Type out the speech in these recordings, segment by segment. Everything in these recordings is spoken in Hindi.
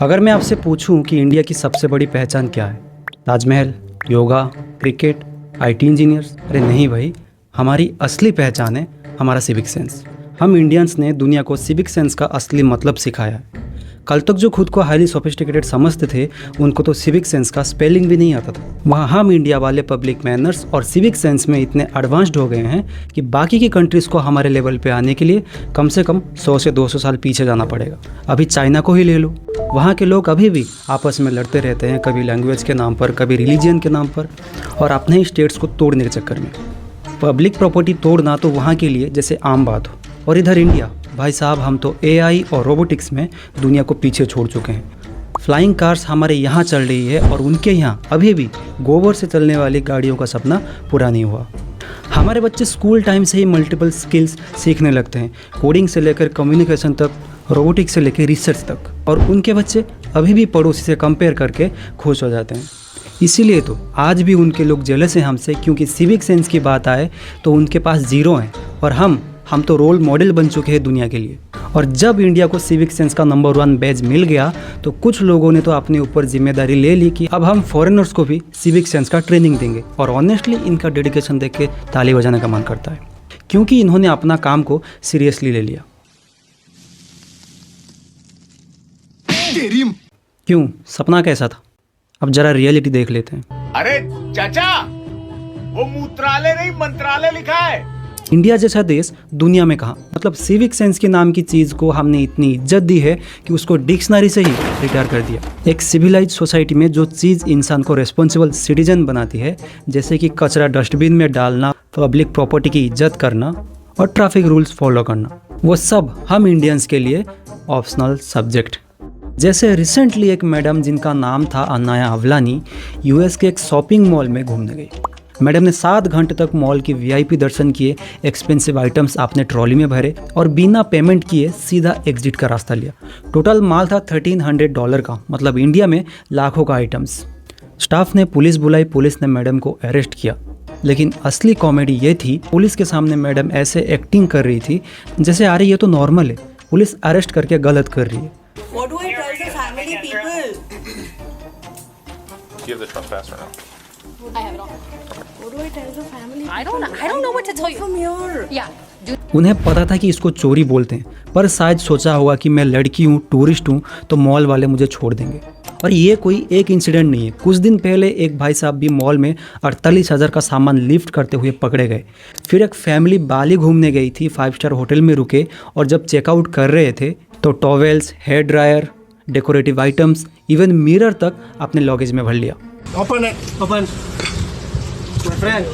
अगर मैं आपसे पूछूं कि इंडिया की सबसे बड़ी पहचान क्या है, Taj Mahal, yoga, cricket, IT engineers? अरे नहीं भाई, हमारी असली पहचान है हमारा सिविक सेंस। हम इंडियंस ने दुनिया को सिविक सेंस का असली मतलब सिखाया है। कल तक जो खुद को हाईली सोफिस्टिकेटेड समझते थे, उनको तो सिविक सेंस का स्पेलिंग भी नहीं आता था। वहाँ हम इंडिया वाले पब्लिक मैनर्स और सिविक सेंस में इतने एडवांस्ड हो गए हैं कि बाकी की कंट्रीज़ को हमारे लेवल पे आने के लिए कम से कम 100 से 200 साल पीछे जाना पड़ेगा। अभी चाइना को ही ले लो, वहाँ के लोग अभी भी आपस में लड़ते रहते हैं, कभी लैंग्वेज के नाम पर, कभी रिलीजियन के नाम पर, और अपने ही स्टेट्स को तोड़ने के चक्कर में। पब्लिक प्रॉपर्टी तोड़ना तो वहाँ के लिए जैसे आम बात हो। और इधर इंडिया, भाई साहब, हम तो एआई और रोबोटिक्स में दुनिया को पीछे छोड़ चुके हैं। फ्लाइंग कार्स हमारे यहाँ चल रही है और उनके यहाँ अभी भी गोबर से चलने वाली गाड़ियों का सपना पूरा नहीं हुआ। हमारे बच्चे स्कूल टाइम से ही मल्टीपल स्किल्स सीखने लगते हैं, कोडिंग से लेकर कम्युनिकेशन तक, रोबोटिक्स से लेकर रिसर्च तक, और उनके बच्चे अभी भी पड़ोसी से कंपेयर करके खुश हो जाते हैं। इसीलिए तो आज भी उनके लोग जेलस हैं हमसे, क्योंकि सिविक सेंस की बात आए तो उनके पास जीरो हैं और हम तो रोल मॉडल बन चुके हैं दुनिया के लिए। और जब इंडिया को सिविक सेंस का नंबर 1 बैज मिल गया तो कुछ लोगों ने तो अपने ऊपर जिम्मेदारी ले ली कि अब हम फॉरेनर्स को भी सिविक सेंस का ट्रेनिंग देंगे। और ऑनेस्टली इनका डेडिकेशन देख के ताली बजाने का मन करता है, क्योंकि इन्होंने अपना काम को सीरियसली ले लिया। क्यों, सपना कैसा था? अब जरा रियलिटी देख लेते हैं। अरे चाचा, वो मूत्रालय नहीं मंत्रालय लिखा है। इंडिया जैसा देश दुनिया में कहाँ, मतलब सिविक सेंस के नाम की चीज़ को हमने इतनी इज्जत दी है कि उसको डिक्शनरी से ही रिटायर कर दिया। एक सिविलाइज सोसाइटी में जो चीज़ इंसान को रेस्पॉन्सिबल सिटीजन बनाती है, जैसे कि कचरा डस्टबिन में डालना, पब्लिक प्रॉपर्टी की इज्जत करना और ट्रैफिक रूल्स फॉलो करना, वो सब हम इंडियंस के लिए ऑप्शनल सब्जेक्ट। जैसे रिसेंटली एक मैडम जिनका नाम था अनाया अवलानी, यूएस के एक शॉपिंग मॉल में घूमने गई। मैडम ने 7 घंटे तक मॉल की वीआईपी दर्शन किए, एक्सपेंसिव आइटम्स आपने ट्रॉली में भरे और बिना पेमेंट किए सीधा एग्जिट का रास्ता लिया। टोटल माल था $1300 का, मतलब इंडिया में लाखों का आइटम्स। स्टाफ ने पुलिस बुलाई, पुलिस ने मैडम को अरेस्ट किया। लेकिन असली कॉमेडी ये थी, पुलिस के सामने मैडम ऐसे एक्टिंग कर रही थी जैसे आ रही ये तो नॉर्मल है, पुलिस अरेस्ट करके गलत कर रही है। What do I tell the family people? Do you have the truck faster now? I have it all. What do I tell the family people? I don't know what to tell you. From here. Yeah. उन्हें पता था कि इसको चोरी बोलते हैं, पर शायद सोचा होगा कि मैं लड़की हूँ, टूरिस्ट हूँ, तो मॉल वाले मुझे छोड़ देंगे। और ये कोई एक इंसिडेंट नहीं है। कुछ दिन पहले एक भाई साहब भी मॉल में 48,000 का सामान लिफ्ट करते हुए पकड़े गए। फिर एक फैमिली बाली घूमने गई थी, 5 स्टार होटल में रुके और जब चेकआउट कर रहे थे तो towels, hair dryer, decorative items, even mirror तक अपने लगेज में भर लिया। Open it. Open. My friend.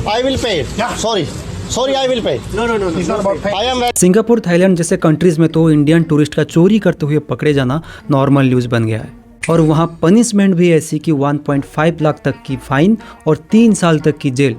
I will pay. Yeah. Sorry, I will pay. No. It's not about pay. I am. Singapore, Thailand जैसे कंट्रीज में तो इंडियन टूरिस्ट का चोरी करते हुए पकड़े जाना नॉर्मल न्यूज़ बन गया है। और वहाँ पनिशमेंट भी ऐसी कि 1.5 लाख तक की फाइन और 3 साल तक की जेल।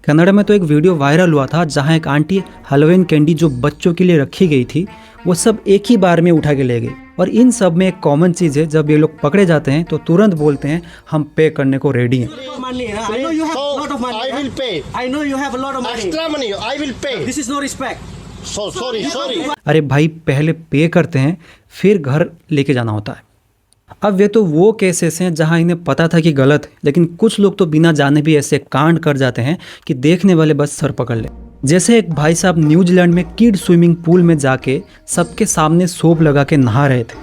कनाडा में तो एक वीडियो वायरल हुआ था जहाँ एक आंटी हैलोवीन कैंडी जो बच्चों के लिए रखी गई थी, वो सब एक ही बार में उठा के ले गए। और इन सब में एक कॉमन चीज़ है, जब ये लोग पकड़े जाते हैं तो तुरंत बोलते हैं हम पे करने को रेडी हैं। I know you have a lot of money. I will pay. I know you have a lot of money. Extra money. I will pay. This is no respect. Sorry. अरे भाई, पहले पे करते हैं फिर घर लेके जाना होता है। अब वे तो वो केसेस हैं जहां इन्हें पता था कि गलत है, लेकिन कुछ लोग तो बिना जाने भी ऐसे कांड कर जाते हैं कि देखने वाले बस सर पकड़ ले। जैसे एक भाई साहब न्यूजीलैंड में किड स्विमिंग पूल में जाके सबके सामने सोप लगा के नहा रहे थे।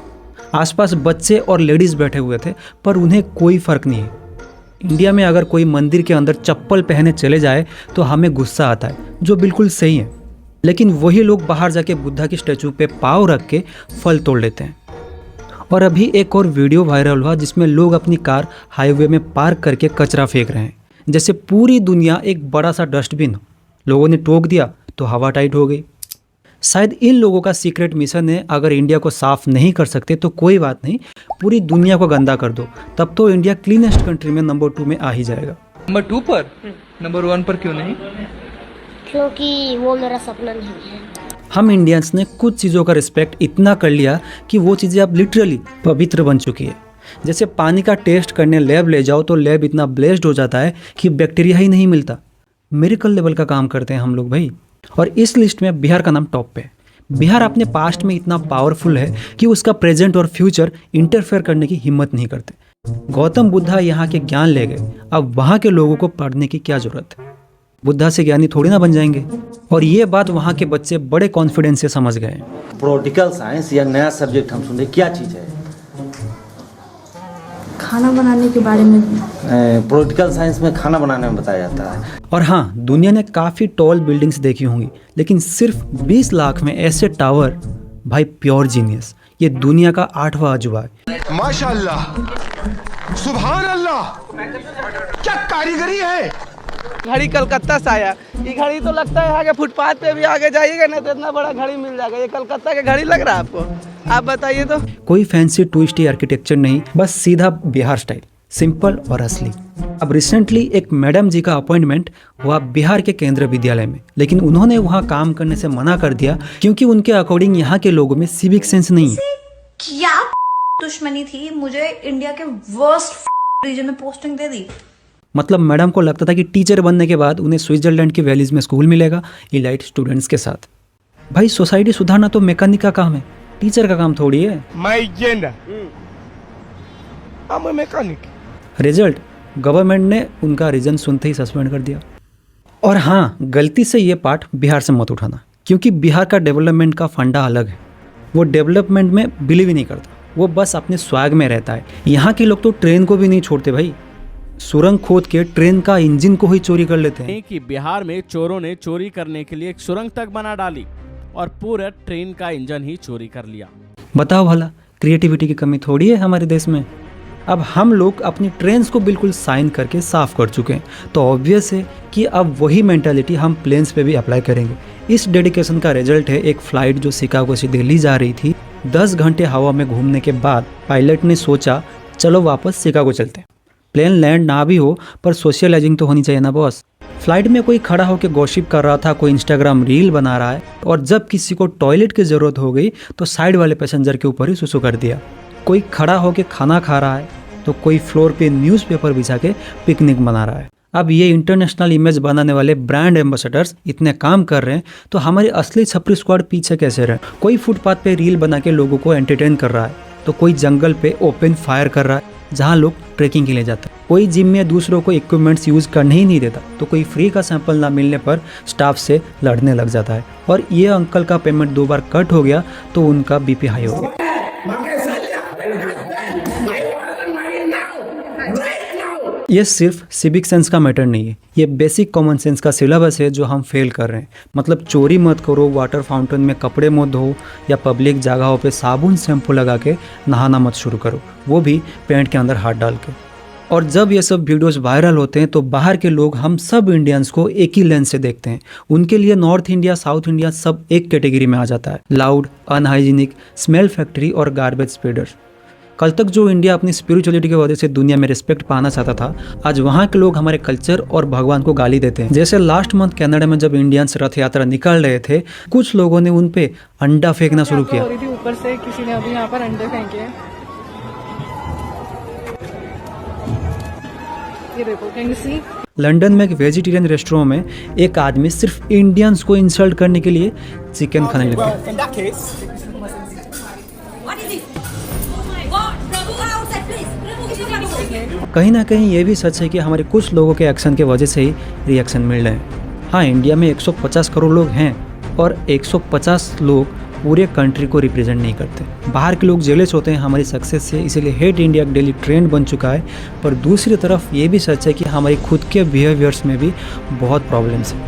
आसपास बच्चे और लेडीज़ बैठे हुए थे, पर उन्हें कोई फ़र्क नहीं है। इंडिया में अगर कोई मंदिर के अंदर चप्पल पहने चले जाए तो हमें गुस्सा आता है, जो बिल्कुल सही है। लेकिन वही लोग बाहर जाके बुद्धा की स्टैचू पे पाँव रख के फल तोड़ लेते हैं। और अभी एक और वीडियो वायरल हुआ जिसमें लोग अपनी कार हाईवे में पार्क करके कचरा फेंक रहे हैं, जैसे पूरी दुनिया एक बड़ा सा डस्टबिन हो। लोगों ने टोक दिया तो हवा टाइट हो गई। शायद इन लोगों का सीक्रेट मिशन है, अगर इंडिया को साफ नहीं कर सकते तो कोई बात नहीं, पूरी दुनिया को गंदा कर दो, तब तो इंडिया क्लीनेस्ट कंट्री में नंबर 2 में आ ही जाएगा। नंबर 2 पर? नंबर 1 पर क्यों नहीं? क्योंकि वो मेरा सपना नहीं है। हम इंडियंस ने कुछ चीज़ों का रिस्पेक्ट इतना कर लिया कि वो चीज़ें अब लिटरली पवित्र बन चुकी है। जैसे पानी का टेस्ट करने लैब ले जाओ तो लैब इतना ब्लेस्ड हो जाता है कि बैक्टीरिया ही नहीं मिलता। मिरेकल लेवल का काम करते हैं हम लोग भाई। और इस लिस्ट में बिहार का नाम टॉप पे। बिहार अपने पास्ट में इतना पावरफुल है कि उसका प्रेजेंट और फ्यूचर इंटरफेयर करने की हिम्मत नहीं करते। गौतम बुद्धा यहाँ के ज्ञान ले गए, अब वहाँ के लोगों को पढ़ने की क्या जरूरत है? बुद्धा से ज्ञानी थोड़ी ना बन जाएंगे। और ये बात वहाँ के बच्चे बड़े कॉन्फिडेंस से समझ गए। पॉलिटिकल साइंस या नया सब्जेक्ट हम सुन रहे, क्या चीज़ है? खाना बनाने के बारे में। पॉलिटिकल साइंस में खाना बनाने में बताया जाता है। और हाँ, दुनिया ने काफ़ी टॉल बिल्डिंग्स देखी होंगी, लेकिन सिर्फ 20 लाख में ऐसे टावर, भाई प्योर जीनियस। ये दुनिया का 8वां अजूबा है। माशाल्लाह, सुभान अल्लाह, क्या कारीगरी है। घड़ी कलकत्ता से आया। ये घड़ी तो लगता है आगे फुटपाथ पे भी आगे जाइएगा ना तो इतना बड़ा घड़ी मिल जाएगा। ये कलकत्ता का घड़ी लग रहा है आपको? आप बताइए तो। कोई फैंसी ट्विस्टी आर्किटेक्चर नहीं, बस सीधा बिहार स्टाइल, सिंपल और असली। अब रिसेंटली एक मैडम जी का अपॉइंटमेंट हुआ बिहार के केंद्रीय विद्यालय में, लेकिन उन्होंने वहाँ काम करने से मना कर दिया क्योंकि उनके अकॉर्डिंग यहाँ के लोगों में सिविक सेंस नहीं है। क्या दुश्मनी थी, मुझे इंडिया के वर्स्ट रीजन में पोस्टिंग दे दी। मतलब मैडम को लगता था कि टीचर बनने के बाद उन्हें स्विट्जरलैंड की वैलीज में स्कूल मिलेगा इलाइट स्टूडेंट्स के साथ। भाई सोसाइटी सुधारना तो मैकेनिक का काम है, टीचर का काम थोड़ी है। मैकेनिक। रिजल्ट, गवर्नमेंट ने उनका रीजन सुनते ही सस्पेंड कर दिया। और हाँ, गलती से ये पार्ट बिहार से मत उठाना, क्योंकि बिहार का डेवलपमेंट का फंडा अलग है। वो डेवलपमेंट में बिलीव ही नहीं करता, वो बस अपने स्वैग में रहता है। यहाँ के लोग तो ट्रेन को भी नहीं छोड़ते भाई, सुरंग खोद के ट्रेन का इंजन को ही चोरी कर लेते हैं। कि बिहार में चोरों ने चोरी करने के लिए एक सुरंग तक बना डाली और पूरा ट्रेन का इंजन ही चोरी कर लिया। बताओ भला, क्रिएटिविटी की कमी थोड़ी है हमारे देश में। अब हम लोग अपनी ट्रेन्स को बिल्कुल साइन करके साफ कर चुके हैं, तो ऑब्वियस है कि अब वही मेंटालिटी हम प्लेन्स पे भी अप्लाई करेंगे। इस डेडिकेशन का रिजल्ट है एक फ्लाइट जो शिकागो से दिल्ली जा रही थी। 10 घंटे हवा में घूमने के बाद पायलट ने सोचा चलो वापस शिकागो चलते हैं। प्लेन लैंड ना भी हो पर सोशलाइजिंग तो होनी चाहिए ना बॉस। फ्लाइट में कोई खड़ा होकर गॉसिप कर रहा था, कोई इंस्टाग्राम रील बना रहा है, और जब किसी को टॉयलेट की ज़रूरत हो गई तो साइड वाले पैसेंजर के ऊपर ही सुसु कर दिया। कोई खड़ा होकर खाना खा रहा है तो कोई फ्लोर पे न्यूज़पेपर बिछा के पिकनिक मना रहा है। अब ये इंटरनेशनल इमेज बनाने वाले ब्रांड एम्बेसडर्स इतने काम कर रहे हैं तो हमारी असली छपरी स्क्वाड पीछे कैसे रहे? कोई फुटपाथ पे रील बना के लोगों को एंटरटेन कर रहा है, तो कोई जंगल पे ओपन फायर कर रहा है जहाँ लोग ट्रेकिंग के लिए जाते हैं। कोई जिम में दूसरों को इक्विपमेंट्स यूज़ करने ही नहीं देता, तो कोई फ्री का सैंपल ना मिलने पर स्टाफ से लड़ने लग जाता है। और ये अंकल का पेमेंट 2 बार कट हो गया तो उनका बीपी हाई हो गया। ये सिर्फ सिविक सेंस का मैटर नहीं है, ये बेसिक कॉमन सेंस का सिलेबस है जो हम फेल कर रहे हैं। मतलब चोरी मत करो, वाटर फाउंटेन में कपड़े मत धो, या पब्लिक जगहों पे साबुन शैम्पू लगा के नहाना मत शुरू करो, वो भी पेंट के अंदर हाथ डाल के। और जब ये सब वीडियोस वायरल होते हैं तो बाहर के लोग हम सब इंडियंस को एक ही लेंस से देखते हैं। उनके लिए नॉर्थ इंडिया, साउथ इंडिया सब एक कैटेगरी में आ जाता है। लाउड, अनहाइजीनिक, स्मेल फैक्ट्री और गार्बेज स्प्रेडर्स। कल तक जो इंडिया अपनी स्पिरिचुअलिटी की वजह से दुनिया में रिस्पेक्ट पाना चाहता था, आज वहाँ के लोग हमारे कल्चर और भगवान को गाली देते हैं। जैसे लास्ट मंथ कनाडा में जब इंडियंस रथ यात्रा निकाल रहे थे, कुछ लोगों ने उन पे अंडा फेंकना शुरू किया। ऊपर से किसी ने अभी यहाँ पर अंडे फेंके हैं। ये देखो, कैन यू सी? लंदन में एक वेजिटेरियन रेस्टोरेंट में एक आदमी सिर्फ इंडियंस को इंसल्ट करने के लिए चिकन खाने लगा। कहीं ना कहीं ये भी सच है कि हमारे कुछ लोगों के एक्शन के वजह से ही रिएक्शन मिल रहे हैं। हाँ, इंडिया में 150 करोड़ लोग हैं और 150 लोग पूरे कंट्री को रिप्रेजेंट नहीं करते। बाहर के लोग जेलस होते हैं हमारी सक्सेस से, इसीलिए हेट इंडिया डेली ट्रेंड बन चुका है। पर दूसरी तरफ ये भी सच है कि हमारी खुद के बिहेवियर्स में भी बहुत प्रॉब्लम्स हैं।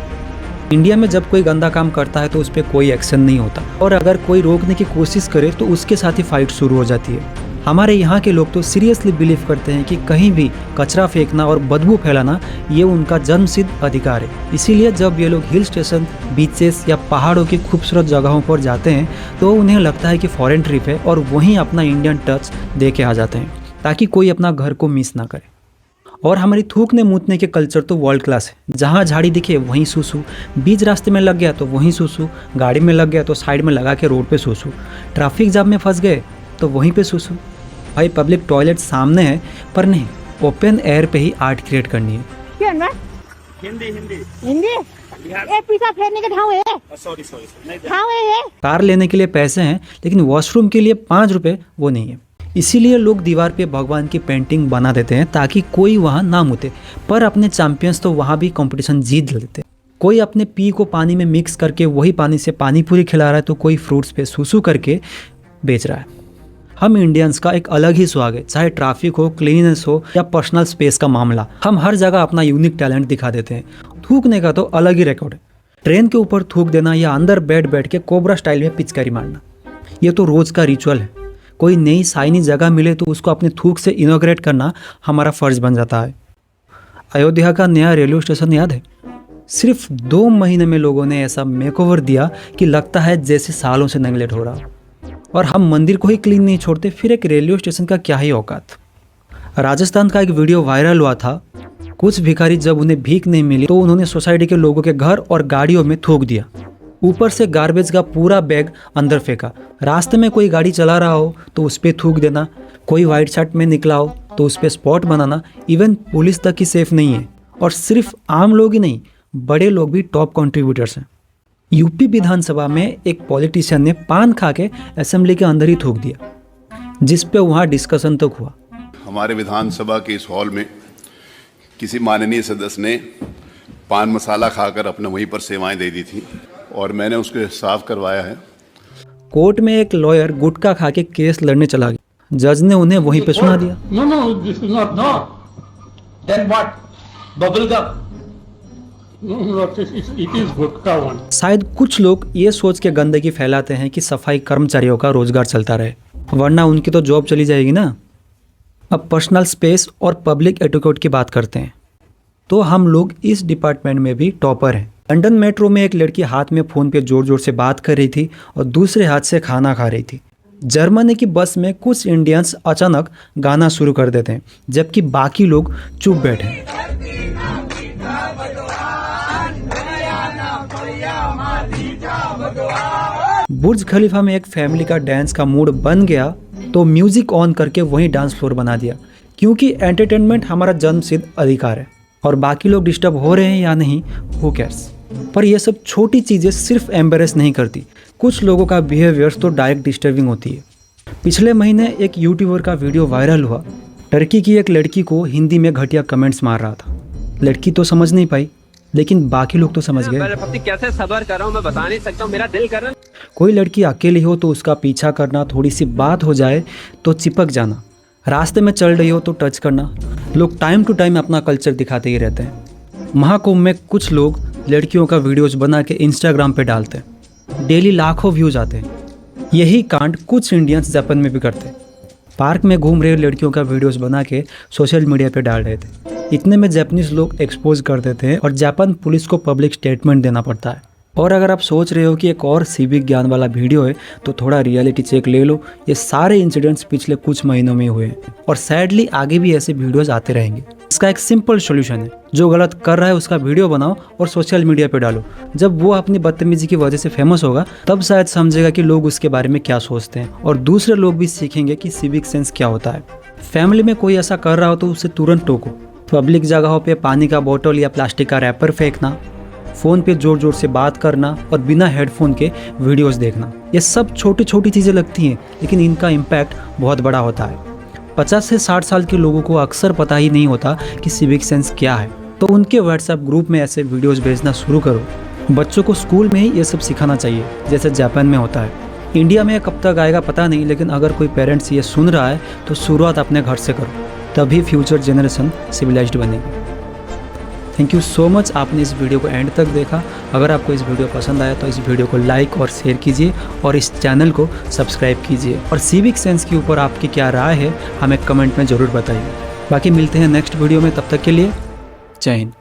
इंडिया में जब कोई गंदा काम करता है तो उस पर कोई एक्शन नहीं होता, और अगर कोई रोकने की कोशिश करे तो उसके साथ ही फाइट शुरू हो जाती है। हमारे यहाँ के लोग तो सीरियसली बिलीव करते हैं कि कहीं भी कचरा फेंकना और बदबू फैलाना ये उनका जन्मसिद्ध अधिकार है। इसीलिए जब ये लोग हिल स्टेशन, बीचेस या पहाड़ों की खूबसूरत जगहों पर जाते हैं तो उन्हें लगता है कि फॉरेन ट्रिप है, और वहीं अपना इंडियन टच दे के आ जाते हैं ताकि कोई अपना घर को मिस ना करे। और हमारी थूकने मूतने के कल्चर तो वर्ल्ड क्लास है। जहाँ झाड़ी दिखे वहीं सूसू, बीच रास्ते में लग गया तो वहीं सूसू, गाड़ी में लग गया तो साइड में लगा के रोड पे सूसू, ट्रैफिक जाम में फंस गए तो वहीं पे सूसू। भाई पब्लिक टॉयलेट सामने है, पर नहीं, ओपन एयर पे ही आर्ट क्रिएट करनी है। हिंदी एक पीछा फेरने के ठाव है। सॉरी ठाव है ये। कार लेने के लिए पैसे हैं लेकिन वॉशरूम के लिए 5 रुपए वो नहीं है। इसीलिए लोग दीवार पे भगवान की पेंटिंग बना देते हैं ताकि कोई वहाँ ना मुते, पर अपने चैंपियंस तो वहाँ भी कंपटीशन जीत लेते हैं। कोई अपने पी को पानी में मिक्स करके वही पानी से पानी पूरी खिला रहा है, तो कोई फ्रूट्स पे सूसू करके बेच रहा है। हम इंडियंस का एक अलग ही स्वाग है, चाहे ट्रैफिक हो, क्लीननेस हो या पर्सनल स्पेस का मामला। हम हर जगह अपना यूनिक टैलेंट दिखा देते हैं। थूकने का तो अलग ही रिकॉर्ड है। ट्रेन के ऊपर थूक देना या अंदर बैठ के कोबरा स्टाइल में पिचकारी मारना, ये तो रोज का रिचुअल है। कोई नई साइनी जगह मिले तो उसको अपने थूक से इनॉग्रेट करना हमारा फर्ज बन जाता है। अयोध्या का नया रेलवे स्टेशन याद है? सिर्फ 2 महीने में लोगों ने ऐसा मेकओवर दिया कि लगता है जैसे सालों से नेगलेक्ट हो रहा। और हम मंदिर को ही क्लीन नहीं छोड़ते, फिर एक रेलवे स्टेशन का क्या ही औकात। राजस्थान का एक वीडियो वायरल हुआ था। कुछ भिखारी जब उन्हें भीख नहीं मिली तो उन्होंने सोसाइटी के लोगों के घर और गाड़ियों में थूक दिया। ऊपर से गार्बेज का पूरा बैग अंदर फेंका। रास्ते में कोई गाड़ी चला रहा हो तो उस पर थूक देना, कोई वाइट शर्ट में निकला हो तो उस पर स्पॉट बनाना। इवन पुलिस तक ही सेफ नहीं है। और सिर्फ आम लोग ही नहीं, बड़े लोग भी टॉप कंट्रीब्यूटर्स हैं। यूपी विधानसभा में एक पॉलिटिशियन ने पान खा के असेंबली के अंदर ही थूक दिया, जिस पे वहाँ डिस्कशन तक हुआ। हमारे विधानसभा के इस हॉल में किसी माननीय सदस्य ने पान मसाला खाकर अपने वहीं पर सेवाएं दे दी थी और मैंने उसको साफ करवाया है। कोर्ट में एक लॉयर गुटखा खा के केस लड़ने चला गया। जज ने उन्हें वहीं पे सुना दिया। No, this is not. Then what? Bubble gum. No, it is gutkha one. शायद कुछ लोग ये सोच के गंदगी फैलाते हैं कि सफाई कर्मचारियों का रोजगार चलता रहे, वरना उनकी तो जॉब चली जाएगी ना। अब पर्सनल स्पेस और पब्लिक एटिक्यूट की बात करते हैं तो हम लोग इस डिपार्टमेंट में भी टॉपर हैं। लंदन मेट्रो में एक लड़की हाथ में फ़ोन पे जोर जोर से बात कर रही थी और दूसरे हाथ से खाना खा रही थी। जर्मनी की बस में कुछ इंडियंस अचानक गाना शुरू कर देते हैं जबकि बाकी लोग चुप बैठे। बुर्ज खलीफा में एक फैमिली का डांस का मूड बन गया तो म्यूजिक ऑन करके वहीं डांस फ्लोर बना दिया, क्योंकि एंटरटेनमेंट हमारा जन्मसिद्ध अधिकार है और बाकी लोग डिस्टर्ब हो रहे हैं या नहीं, हु केयर्स। पर ये सब छोटी चीज़ें सिर्फ एम्बेरेस नहीं करती, कुछ लोगों का बिहेवियर्स तो डायरेक्ट डिस्टर्बिंग होती है। पिछले महीने एक यूट्यूबर का वीडियो वायरल हुआ। टर्की की एक लड़की को हिंदी में घटिया कमेंट्स मार रहा था। लड़की तो समझ नहीं पाई लेकिन बाकी लोग तो समझ गए। कैसे सबर कर रहा हूँ मैं बता नहीं सकता हूँ, मेरा दिल कर रहा है। कोई लड़की अकेली हो तो उसका पीछा करना, थोड़ी सी बात हो जाए तो चिपक जाना, रास्ते में चल रही हो तो टच करना। लोग टाइम टू टाइम अपना कल्चर दिखाते ही रहते हैं। महाकुंभ में कुछ लोग लड़कियों का वीडियोज बना के इंस्टाग्राम पे डालते हैं, डेली लाखों व्यूज आते हैं। यही कांड कुछ इंडियंस जापान में भी करते हैं। पार्क में घूम रहे लड़कियों का वीडियोस बना के सोशल मीडिया पे डाल रहे थे। इतने में जापानीज लोग एक्सपोज कर देते हैं और जापान पुलिस को पब्लिक स्टेटमेंट देना पड़ता है। और अगर आप सोच रहे हो कि एक और सिविक ज्ञान वाला वीडियो है तो थोड़ा रियलिटी चेक ले लो। ये सारे इंसिडेंट्स पिछले कुछ महीनों में हुए हैं और सैडली आगे भी ऐसे वीडियोस आते रहेंगे। इसका एक सिंपल सॉल्यूशन है, जो गलत कर रहा है उसका वीडियो बनाओ और सोशल मीडिया पे डालो। जब वो अपनी बदतमीजी की वजह से फेमस होगा तब शायद समझेगा कि लोग उसके बारे में क्या सोचते हैं और दूसरे लोग भी सीखेंगे कि सिविक सेंस क्या होता है। फैमिली में कोई ऐसा कर रहा हो तो उसे तुरंत टोको। पब्लिक जगहों पे पानी का बोतल या प्लास्टिक का रैपर फेंकना, फ़ोन पे जोर जोर से बात करना और बिना हेडफोन के वीडियोस देखना, ये सब छोटी छोटी चीज़ें लगती हैं लेकिन इनका इम्पैक्ट बहुत बड़ा होता है। 50 से 60 साल के लोगों को अक्सर पता ही नहीं होता कि सिविक सेंस क्या है, तो उनके व्हाट्सएप ग्रुप में ऐसे वीडियोस भेजना शुरू करो। बच्चों को स्कूल में ही ये सब सिखाना चाहिए जैसे जापान में होता है। इंडिया में कब तक आएगा पता नहीं, लेकिन अगर कोई पेरेंट्स ये सुन रहा है तो शुरुआत अपने घर से करो, तभी फ्यूचर जनरेशन सिविलाइज्ड बनेगी। थैंक यू सो मच, आपने इस वीडियो को एंड तक देखा। अगर आपको इस वीडियो पसंद आया तो इस वीडियो को लाइक और शेयर कीजिए और इस चैनल को सब्सक्राइब कीजिए। और सिविक सेंस के ऊपर आपकी क्या राय है हमें कमेंट में ज़रूर बताइए। बाकी मिलते हैं नेक्स्ट वीडियो में, तब तक के लिए जय हिंद।